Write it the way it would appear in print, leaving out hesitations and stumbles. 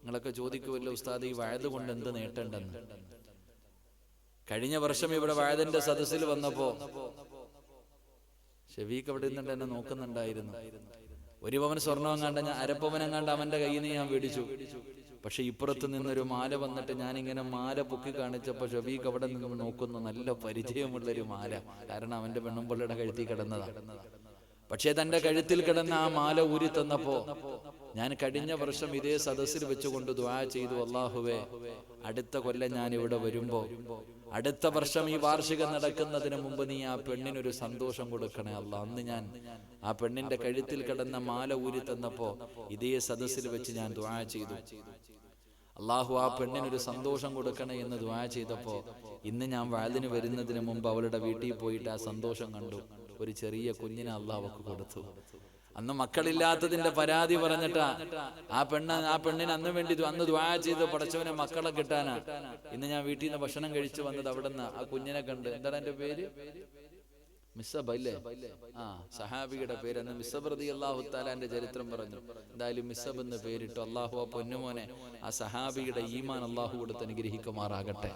നിങ്ങളൊക്കെ ചോദിക്കുമല്ലോ ഉസ്താദ്, ഈ വഅദ് കൊണ്ട് എന്ത് നേട്ടമുണ്ടെന്ന്. കഴിഞ്ഞ വർഷം ഇവിടെ വഅദിന്റെ സദസ്സിൽ വന്നപ്പോ ഷഫീഖ് അവിടെ നിന്നിട്ട് എന്നെ നോക്കുന്നുണ്ടായിരുന്നു. 1 പവൻ സ്വർണ്ണം കണ്ട ഞാൻ അരപ്പവനെങ്ങാണ്ട് അവന്റെ കയ്യിൽ നിന്ന് ഞാൻ മേടിച്ചു. പക്ഷെ ഇപ്പുറത്ത് നിന്നൊരു മാല വന്നിട്ട് ഞാനിങ്ങനെ മാല പൊക്കി കാണിച്ചപ്പോ ഷഫീഖ് അവിടെ നിന്ന് നോക്കുന്നു. നല്ല പരിചയമുള്ളൊരു മാല, കാരണം അവന്റെ പെണ്ണുമ്പിള്ളയുടെ കഴുത്തിൽ കിടന്നതാ. പക്ഷെ തന്റെ കഴുത്തിൽ കിടന്ന ആ മാല ഊരി തന്നപ്പോ ഞാൻ കഴിഞ്ഞ വർഷം ഇതേ സദസ്സിൽ വെച്ചുകൊണ്ട് ദുആ ചെയ്തു, അല്ലാഹുവേ അടുത്ത കൊല്ലം ഞാൻ ഇവിടെ വരുമ്പോ, അടുത്ത വർഷം ഈ വാർഷികം നടക്കുന്നതിന് മുമ്പ് നീ ആ പെണ്ണിനൊരു സന്തോഷം കൊടുക്കണേ അല്ലാ. അന്ന് ഞാൻ ആ പെണ്ണിന്റെ കഴുത്തിൽ കിടന്ന മാല ഊരി തന്നപ്പോ ഇതേ സദസ്സിൽ വെച്ച് ഞാൻ ദുആ ചെയ്തു, അല്ലാഹു ആ പെണ്ണിനൊരു സന്തോഷം കൊടുക്കണേ എന്ന് ദുആ ചെയ്തപ്പോ ഇന്ന് ഞാൻ വഅദിന് വരുന്നതിന് മുമ്പ് അവളുടെ വീട്ടിൽ പോയിട്ട് ആ സന്തോഷം കണ്ടു. ഒരു ചെറിയ കുഞ്ഞിനെ അല്ലാഹു അവൾക്ക് കൊടുത്തു. അന്ന് മക്കളില്ലാത്തതിന്റെ പരാതി പറഞ്ഞിട്ടാ ആ പെണ്ണിന് അന്ന് വേണ്ടി അന്ന് ദുആ ചെയ്ത് പടച്ചവനെ മക്കളെ കിട്ടാനാ. ഇന്ന് ഞാൻ വീട്ടിൽ നിന്ന് ഭക്ഷണം കഴിച്ചു വന്നത് അവിടുന്ന് ആ കുഞ്ഞിനെ കണ്ട്. എന്താണ് എന്റെ പേര്? മിസ്സബ് അല്ലേ? സഹാബിയുടെ പേര്. അന്ന് മിസ്സബ് റളിയല്ലാഹു തആലാന്റെ ചരിത്രം പറഞ്ഞു. എന്തായാലും മിസ്സബ് എന്ന് പേരിട്ടു. അല്ലാഹു ആ പൊന്നുമോനെ, ആ സഹാബിയുടെ ഈമാൻ അല്ലാഹു കൊടുത്ത് അനുഗ്രഹിക്കുമാറാകട്ടെ.